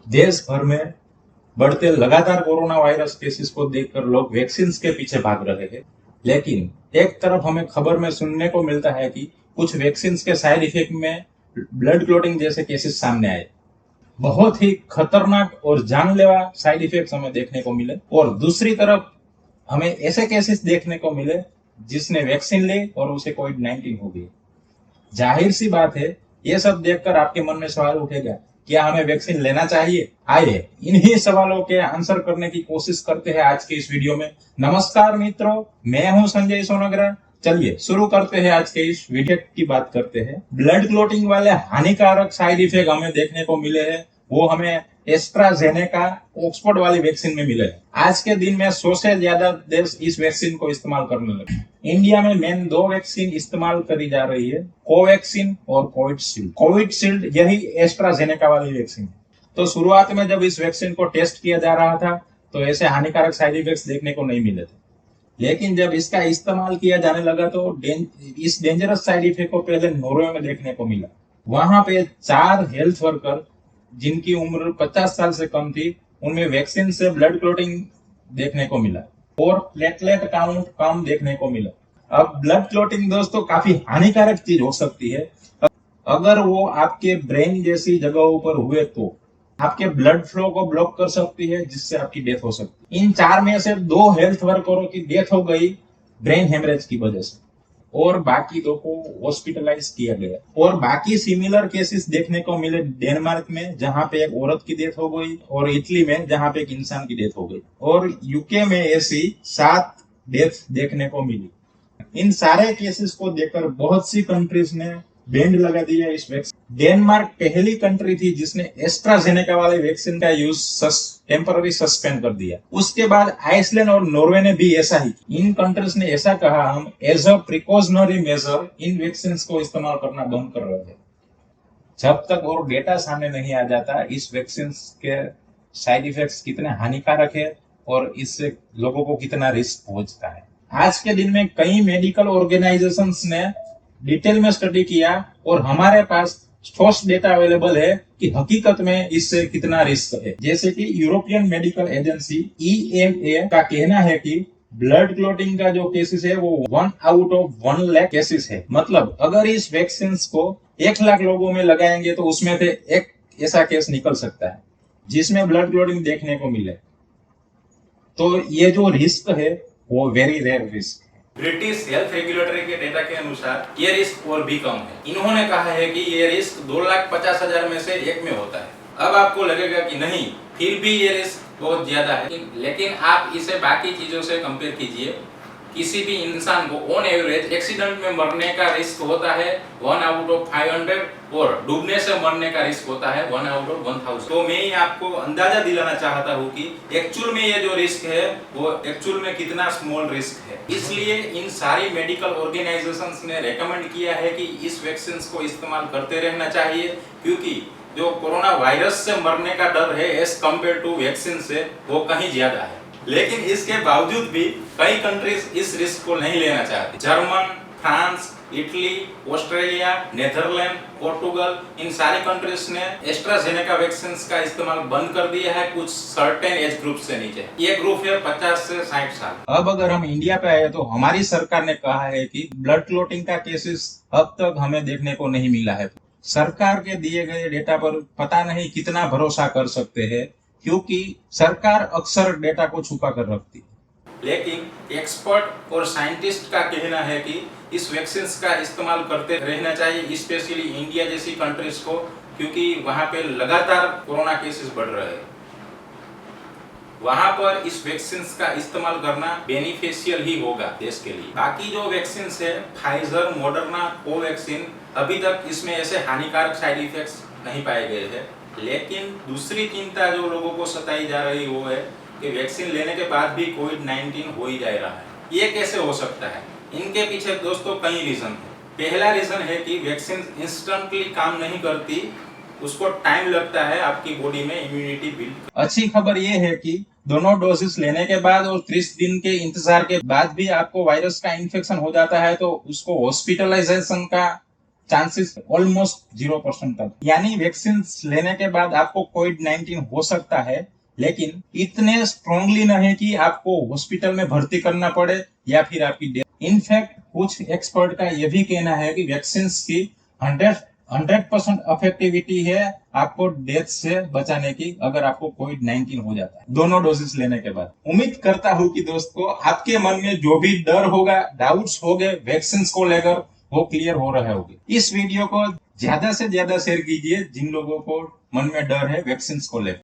देश भर में बढ़ते लगातार कोरोना वायरस केसेस को देखकर लोग वैक्सीन के पीछे भाग रहे हैं। लेकिन एक तरफ हमें खबर में सुनने को मिलता है कि कुछ वैक्सीन के साइड इफेक्ट में ब्लड क्लॉटिंग जैसे केसेस सामने आए, बहुत ही खतरनाक और जानलेवा साइड इफेक्ट्स हमें देखने को मिले। और दूसरी तरफ हमें ऐसे केसेस देखने को मिले जिसने वैक्सीन ली और उसे कोविड-19 हो गई। जाहिर सी बात है, ये सब देखकर आपके मन में सवाल उठेगा, क्या हमें वैक्सीन लेना चाहिए? आइए इन्हीं सवालों के आंसर करने की कोशिश करते हैं आज के इस वीडियो में। नमस्कार मित्रों, मैं हूं संजय सोनग्रा। चलिए शुरू करते हैं आज के इस वीडियो की बात करते हैं। ब्लड क्लॉटिंग वाले हानिकारक साइड इफेक्ट हमें देखने को मिले हैं, वो हमें एस्ट्राजेनेका ऑक्सफोर्ड वाली वैक्सीन में मिले। आज के दिन में 100 से ज्यादा देश इस वैक्सीन को इस्तेमाल करने लगे। इंडिया में मेन 2 वैक्सीन इस्तेमाल करी जा रही है, कोवैक्सीन और कोविशील्ड। कोविशील्ड यही एस्ट्राजेनेका वाली वैक्सीन है। तो शुरुआत में जब इस वैक्सीन को टेस्ट किया जा रहा था तो ऐसे हानिकारक साइड इफेक्ट्स देखने को नहीं मिले थे। लेकिन जब इसका इस्तेमाल किया जाने लगा तो इस डेंजरस साइड इफेक्ट को पहले नॉर्वे में देखने को मिला। वहां पे 4 हेल्थ वर्कर जिनकी उम्र 50 साल से कम थी, उनमें वैक्सीन से ब्लड क्लॉटिंग देखने को मिला और प्लेटलेट काउंट कम देखने को मिला। अब ब्लड क्लॉटिंग दोस्तों काफी हानिकारक चीज हो सकती है। अगर वो आपके ब्रेन जैसी जगहों पर हुए तो आपके ब्लड फ्लो को ब्लॉक कर सकती है, जिससे आपकी डेथ हो सकती है। इन 4 में से 2 हेल्थ वर्करों की डेथ हो गई ब्रेन हेमरेज की वजह से, और बाकी 2 को हॉस्पिटलाइज किया गया। और बाकी सिमिलर केसेस देखने को मिले डेनमार्क में, जहां पे एक औरत की डेथ हो गई, और इटली में जहां पे एक इंसान की डेथ हो गई, और यूके में ऐसी 7 डेथ देखने को मिली। इन सारे केसेस को देखकर बहुत सी कंट्रीज ने बैंड लगा दिया इस वैक्सीन। डेनमार्क पहली कंट्री थी जिसने एस्ट्राजेनेका वाले वैक्सीन का यूज टेम्पररी सस्पेंड कर दिया। उसके बाद आइसलैंड और नॉर्वे ने भी ऐसा ही। इन कंट्रीज ने ऐसा कहा, हम as a precautionary measure in vaccine को इस्तेमाल करना बंद कर रहे हैं। जब तक और डेटा सामने नहीं आ जाता इस वैक्सीन के साइड इफेक्ट्स कितने हानिकारक है और इससे लोगों को कितना रिस्क पहुंचता है। आज के दिन में कई मेडिकल ऑर्गेनाइजेशंस ने डिटेल में स्टडी किया और हमारे पास ठोस डेटा अवेलेबल है कि हकीकत में इससे कितना रिस्क है। जैसे कि यूरोपियन मेडिकल एजेंसी EMA का कहना है कि ब्लड क्लॉटिंग का जो केसेस है वो 1 आउट ऑफ 1 लाख केसेस है। मतलब अगर इस वैक्सीन को 1 लाख लोगों में लगाएंगे तो उसमें से एक ऐसा केस निकल सकता है जिसमें ब्लड क्लॉटिंग देखने को मिले। तो ये जो रिस्क है वो very rare risk. British health regulatory के डेटा के अनुसार ये रिस्क और भी कम है। इन्होंने कहा है कि ये रिस्क 2,50,000 में से 1 में होता है। अब आपको लगेगा कि नहीं, फिर भी ये रिस्क बहुत ज्यादा है, लेकिन आप इसे बाकी चीजों से कंपेयर कीजिए। किसी भी इंसान को ऑन एवरेज एक्सीडेंट में मरने का रिस्क होता है 1 आउट ऑफ 500 और डूबने से मरने का रिस्क होता है 1 आउट ऑफ 1000। तो मैं आपको अंदाजा दिलाना चाहता हूँ कि एक्चुअल में ये जो रिस्क है वो एक्चुअल में कितना स्मॉल रिस्क है। इसलिए इन सारी मेडिकल ऑर्गेनाइजेशंस ने रेकमेंड किया है कि इस वैक्सीन को इस्तेमाल करते रहना चाहिए, क्योंकि जो कोरोना वायरस से मरने का डर है एज कम्पेयर टू वैक्सीन से वो कहीं ज्यादा है। लेकिन इसके बावजूद भी कई कंट्रीज इस रिस्क को नहीं लेना चाहती। German, France, Italy, Australia, Netherland, Portugal, इन सारी कंट्रीज ने एस्ट्राजेनेका वैक्सीन का इस्तेमाल बंद कर दिया है कुछ सर्टेन एज ग्रुप से नीचे। ये ग्रुप है 50 से 60 साल। अब अगर हम इंडिया पे आए तो हमारी सरकार ने कहा है कि ब्लड क्लॉटिंग का केसेस अब तक हमें देखने को नहीं मिला है। सरकार के दिए गए डेटा पर पता नहीं कितना भरोसा कर सकते हैं, क्योंकि सरकार अक्सर डेटा को छुपा कर रखती है। लेकिन एक्सपर्ट और साइंटिस्ट का कहना है कि इस वैक्सीन का इस्तेमाल करते रहना चाहिए, स्पेशली इंडिया जैसी कंट्रीज को, क्योंकि वहां पे लगातार कोरोना केसेस बढ़ रहे हैं। वहां पर इस वैक्सीन का इस्तेमाल करना बेनिफिशियल ही होगा देश के लिए। बाकी जो वैक्सीन है फाइजर, मॉडर्ना, कोवैक्सीन, अभी तक इसमें ऐसे हानिकारक साइड इफेक्ट्स नहीं पाए गए हैं। लेकिन दूसरी चिंता जो लोगों को सताई जा रही वो है कि वैक्सीन लेने के बाद भी कोविड-19 हो ही जा रहा है। ये कैसे हो सकता है? इनके पीछे दोस्तों कई रीजन है। पहला रीजन है कि वैक्सीन इंस्टेंटली काम नहीं करती, उसको टाइम लगता है आपकी बॉडी में इम्यूनिटी बिल्ड। अच्छी खबर ये है कि दोनों डोजेस लेने के बाद और 30 दिन के इंतजार के बाद भी आपको वायरस का इन्फेक्शन हो जाता है तो उसको हॉस्पिटलाइजेशन का चांसेस ऑलमोस्ट 0% तक। यानी वैक्सीन लेने के बाद आपको कोविड-19 हो सकता है, लेकिन इतने स्ट्रांगली नहीं कि आपको हॉस्पिटल में भर्ती करना पड़े या फिर आपकी डेथ। इनफैक्ट कुछ एक्सपर्ट का यह भी कहना है कि वैक्सीन की 100% इफेक्टिविटी है आपको डेथ से बचाने की, अगर आपको कोविड-19 हो जाता है दोनों डोजेस लेने के बाद। उम्मीद करता हूं कि दोस्तों आपके मन में जो भी डर होगा, डाउट्स होंगे वैक्सीन को लेकर, वो क्लियर हो रहे होंगे। इस वीडियो को ज्यादा से ज्यादा शेयर कीजिए जिन लोगों को मन में डर है वैक्सीन को लेकर।